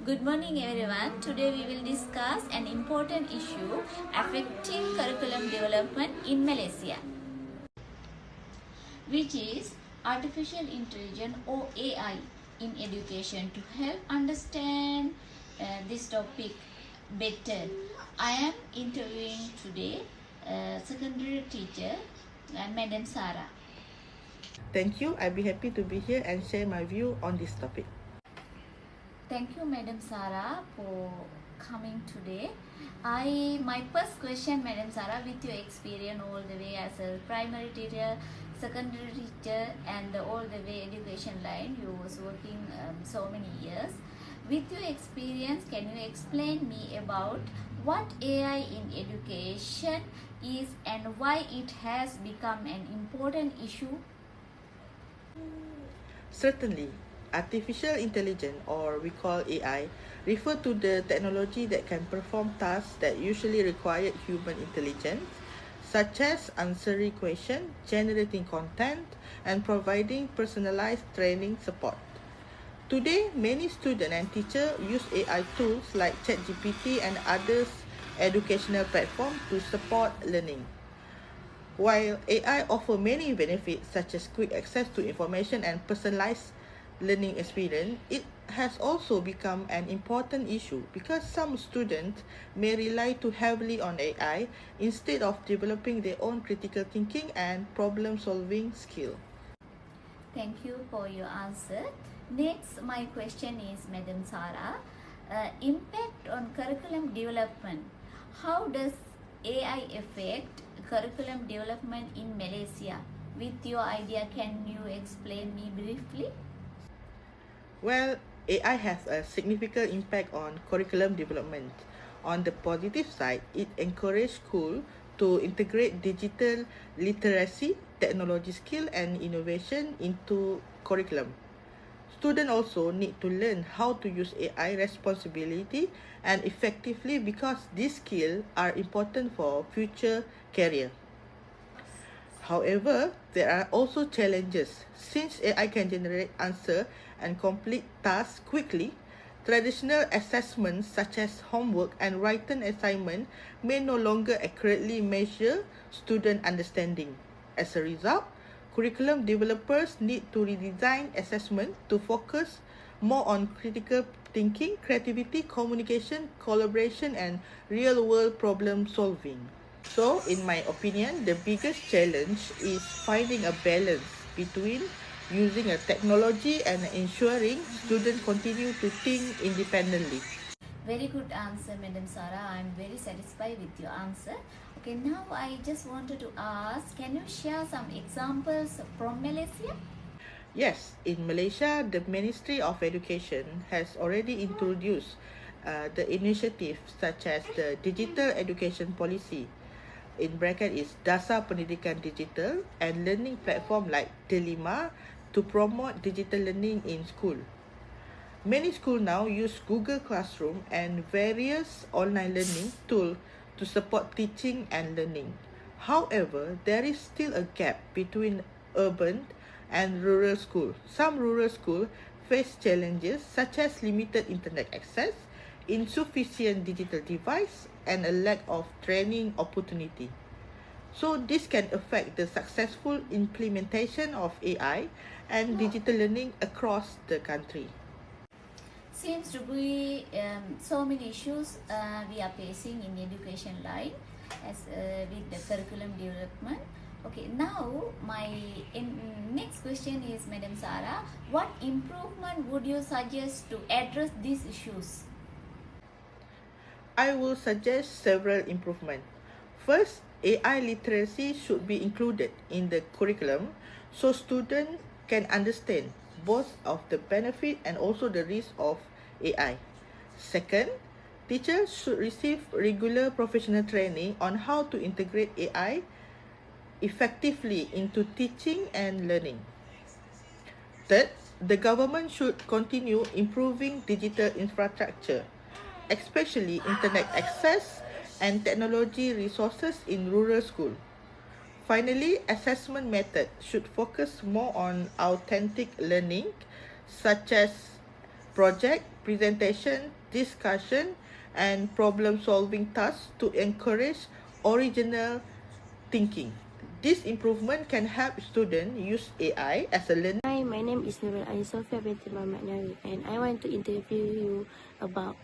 Good morning everyone. Today we will discuss an important issue affecting curriculum development in Malaysia, which is artificial intelligence or AI in education. To help understand this topic better, I am interviewing today secondary teacher Madam Sarah. Thank you. I'd be happy to be here and share my view on this topic. Thank you, Madam Sarah, for coming today. My first question, Madam Sarah, with your experience all the way as a primary teacher, secondary teacher, and all the way education line, you was working so many years. With your experience, can you explain me about what AI in education is and why it has become an important issue? Certainly, artificial intelligence, or we call AI, refer to the technology that can perform tasks that usually require human intelligence, such as answering questions, generating content, and providing personalized training support. Today, many students and teachers use AI tools like ChatGPT and others educational platforms to support learning. While AI offers many benefits such as quick access to information and personalized learning experience, it has also become an important issue because some students may rely too heavily on AI instead of developing their own critical thinking and problem-solving skill. Thank you for your answer. Next, my question is, Madam Sarah, impact on curriculum development. How does AI affect curriculum development in Malaysia? With your idea, can you explain me briefly? Well, AI has a significant impact on curriculum development. On the positive side, it encourages schools to integrate digital literacy, technology skill, and innovation into curriculum. Students also need to learn how to use AI responsibly and effectively because these skills are important for future career. However, there are also challenges. Since AI can generate answers and complete tasks quickly, traditional assessments such as homework and written assignment may no longer accurately measure student understanding. As a result, curriculum developers need to redesign assessment to focus more on critical thinking, creativity, communication, collaboration, and real-world problem solving. So, in my opinion, the biggest challenge is finding a balance between using a technology and ensuring students continue to think independently. Very good answer, Madam Sarah. I'm very satisfied with your answer. Okay, now I just wanted to ask, can you share some examples from Malaysia? Yes, in Malaysia, the Ministry of Education has already introduced the initiative such as the Digital Education Policy, in bracket is Dasar Pendidikan Digital, and learning platform like Delima to promote digital learning in school. Many schools now use Google Classroom and various online learning tools to support teaching and learning. However, there is still a gap between urban and rural schools. Some rural schools face challenges such as limited internet access, insufficient digital device, and a lack of training opportunity. So this can affect the successful implementation of AI and digital learning across the country. Seems to be so many issues we are facing in education line as with the curriculum development. Okay, now my next question is, Madam Sarah, what improvement would you suggest to address these issues? I will suggest several improvements. First, AI literacy should be included in the curriculum so students can understand both of the benefit and also the risk of AI. Second, teachers should receive regular professional training on how to integrate AI effectively into teaching and learning. Third, the government should continue improving digital infrastructure, especially internet access and technology resources in rural schools. Finally, assessment method should focus more on authentic learning, such as project, presentation, discussion, and problem-solving tasks to encourage original thinking. This improvement can help students use AI as a learning. Hi, my name is Nurul Anisofia binti Muhammad Nawi, and I want to interview you about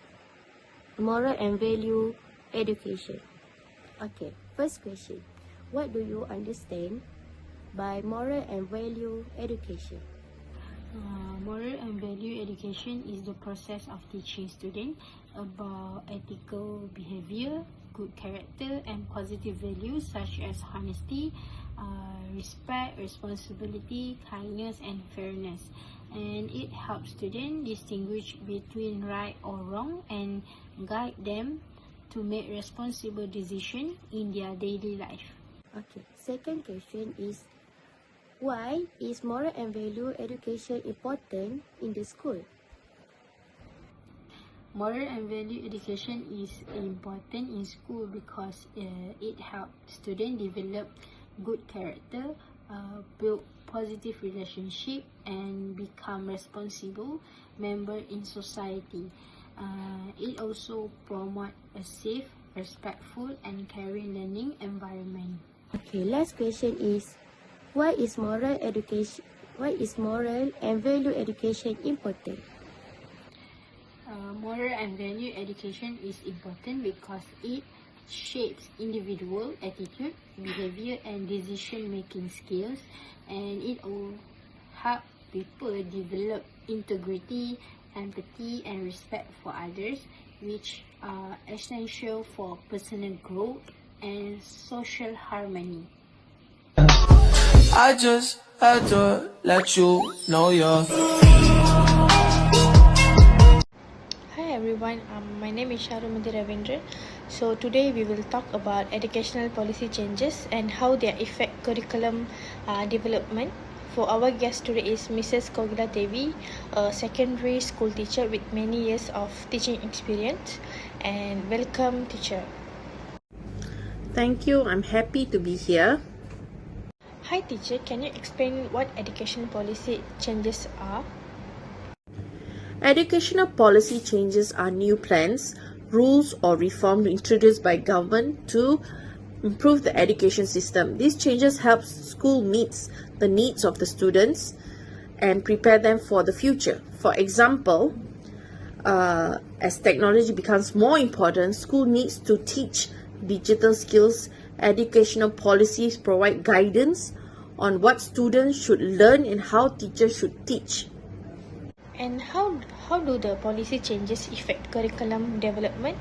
moral and value education. Okay, first question. What do you understand by moral and value education? Moral and value education is the process of teaching students about ethical behavior, good character, and positive values such as honesty, respect, responsibility, kindness, and fairness. And it helps students distinguish between right or wrong and guide them to make responsible decisions in their daily life. Okay, second question is, why is moral and value education important in the school? Moral and value education is important in school because it helps students develop good character, build positive relationship, and become responsible member in society. It also promotes a safe, respectful, and caring learning environment. Okay, last question is, why is moral and value education important? Moral and value education is important because it shapes individual attitude, behavior, and decision-making skills, and it will help people develop integrity, empathy, and respect for others, which are essential for personal growth and social harmony. I just had to let you know you're. Hi everyone, my name is Sharumati Ravindra. So today we will talk about educational policy changes and how they affect curriculum development. For our guest today is Mrs. Kogila Devi, a secondary school teacher with many years of teaching experience. And welcome, teacher. Thank you. I'm happy to be here. Hi teacher, can you explain what education policy changes are? Educational policy changes are new plans, rules or reforms introduced by government to improve the education system. These changes help school meet the needs of the students and prepare them for the future. For example, as technology becomes more important, school needs to teach digital skills. Educational policies provide guidance on what students should learn and how teachers should teach. And how do the policy changes affect curriculum development?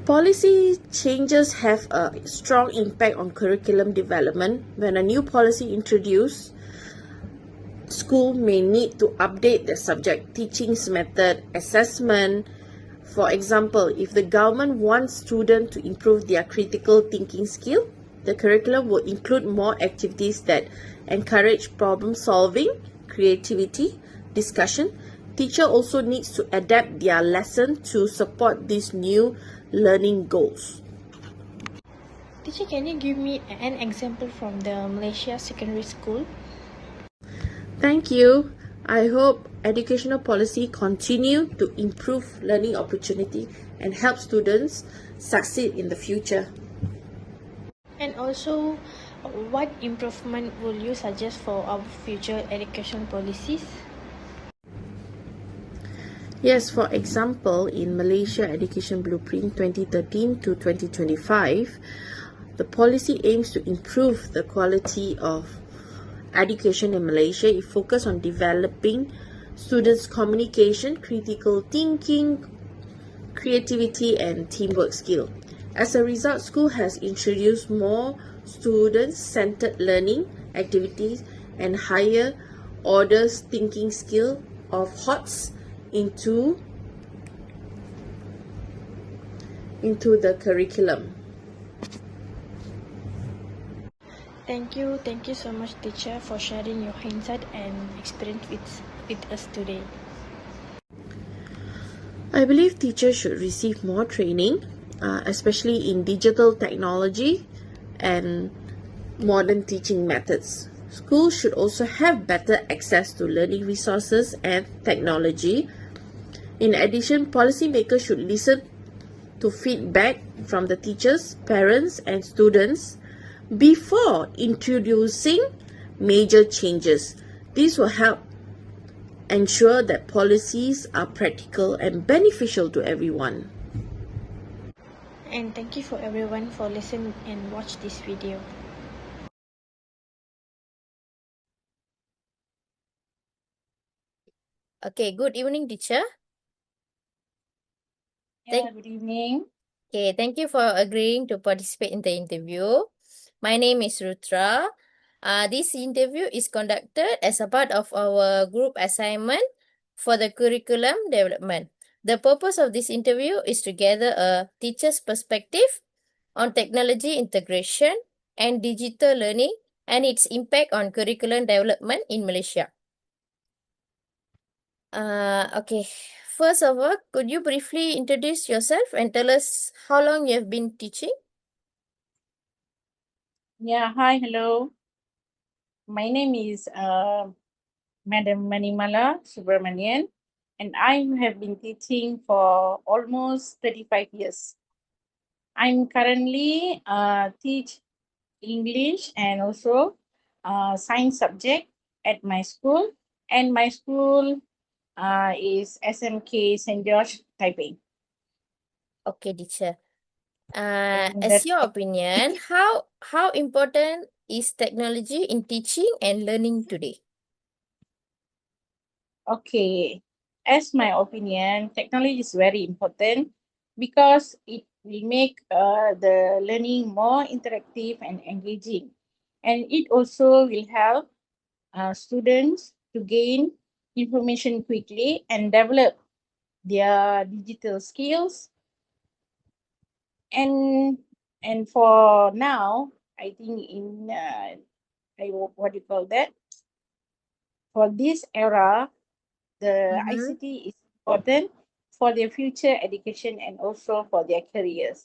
Policy changes have a strong impact on curriculum development. When a new policy introduced, school may need to update their subject teaching method, assessment. For example, if the government wants students to improve their critical thinking skill, the curriculum will include more activities that encourage problem solving, creativity, discussion. Teacher also needs to adapt their lesson to support these new learning goals. Teacher, can you give me an example from the Malaysia secondary school? Thank you. I hope educational policy continue to improve learning opportunity and help students succeed in the future. And also, what improvement will you suggest for our future education policies? Yes, for example, in Malaysia Education Blueprint 2013 to 2025, the policy aims to improve the quality of education in Malaysia. It focuses on developing students' communication, critical thinking, creativity, and teamwork skill. As a result, school has introduced more student-centered learning activities and higher orders thinking skill of HOTS into the curriculum. Thank you so much, teacher, for sharing your insight and experience with us today. I believe teachers should receive more training, especially in digital technology and modern teaching methods. Schools should also have better access to learning resources and technology. In addition, policymakers should listen to feedback from the teachers, parents, and students before introducing major changes. This will help ensure that policies are practical and beneficial to everyone. And thank you for everyone for listening and watch this video. Okay, good evening, teacher. Good evening. Okay, thank you for agreeing to participate in the interview. My name is Rutra. This interview is conducted as a part of our group assignment for the curriculum development. The purpose of this interview is to gather a teacher's perspective on technology integration and digital learning and its impact on curriculum development in Malaysia. Okay. First of all, could you briefly introduce yourself and tell us how long you have been teaching? Hi, hello. My name is Madam Manimala Subramanian, and I have been teaching for almost 35 years. I'm currently teach English and also science subject at my school, and my school is SMK St. George, Taipei. Okay, teacher. And As that's your opinion, how important is technology in teaching and learning today? Okay, as my opinion, technology is very important because it will make the learning more interactive and engaging. And it also will help students to gain information quickly and develop their digital skills. And for now, I think in what do you call that? For this era, the ICT is important for their future education and also for their careers.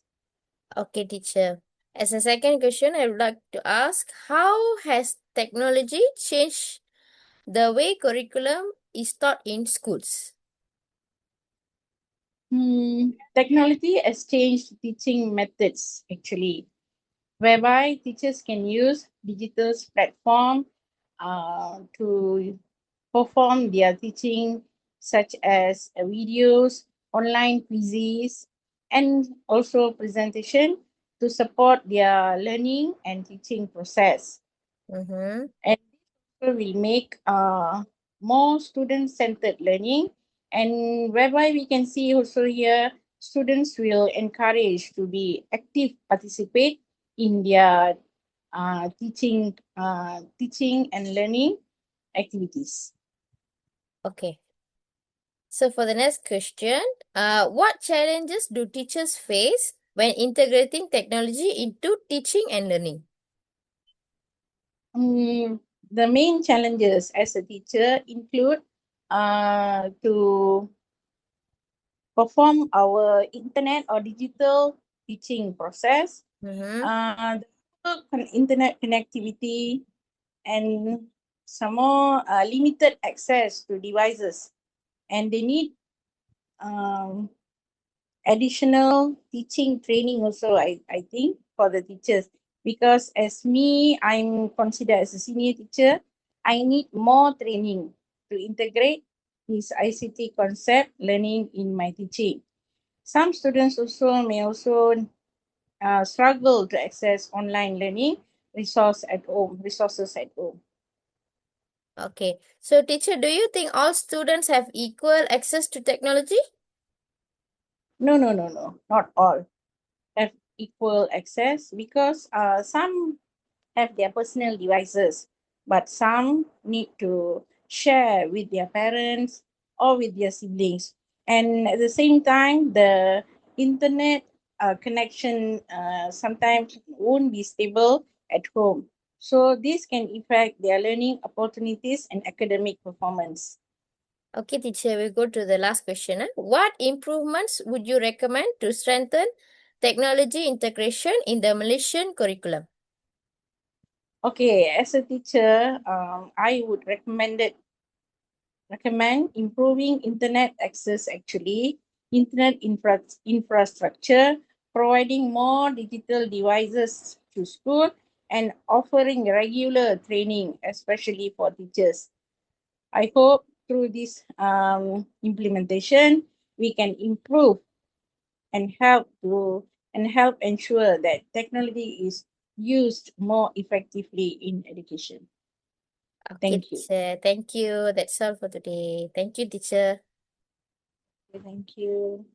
Okay, teacher. As a second question, I would like to ask, how has technology changed the way curriculum is taught in schools? Technology has changed teaching methods actually, whereby teachers can use digital platform to perform their teaching, such as videos, online quizzes, and also presentation to support their learning and teaching process. Mm-hmm. And this will make more student-centered learning, and whereby we can see also here students will encourage to be active participate in their teaching and learning activities. Okay. So for the next question, what challenges do teachers face when integrating technology into teaching and learning? The main challenges as a teacher include to perform our internet or digital teaching process, the internet connectivity, and some more limited access to devices. And they need additional teaching training also, I think, for the teachers. Because as me, I'm considered as a senior teacher, I need more training to integrate this ICT concept learning in my teaching. Some students also may also struggle to access online learning resources at home. Okay. So teacher, do you think all students have equal access to technology? No, not all have equal access, because some have their personal devices, but some need to share with their parents or with their siblings. And at the same time, the internet connection sometimes won't be stable at home. So this can affect their learning opportunities and academic performance. Okay, teacher, we go to the last question. What improvements would you recommend to strengthen technology integration in the Malaysian curriculum? Okay, as a teacher, I would recommend it recommend improving internet access, actually, internet infrastructure, providing more digital devices to school, and offering regular training, especially for teachers. I hope through this implementation, we can improve and help ensure that technology is used more effectively in education. Okay, Thank you. teacher. Thank you. That's all for today. Thank you, teacher. Thank you.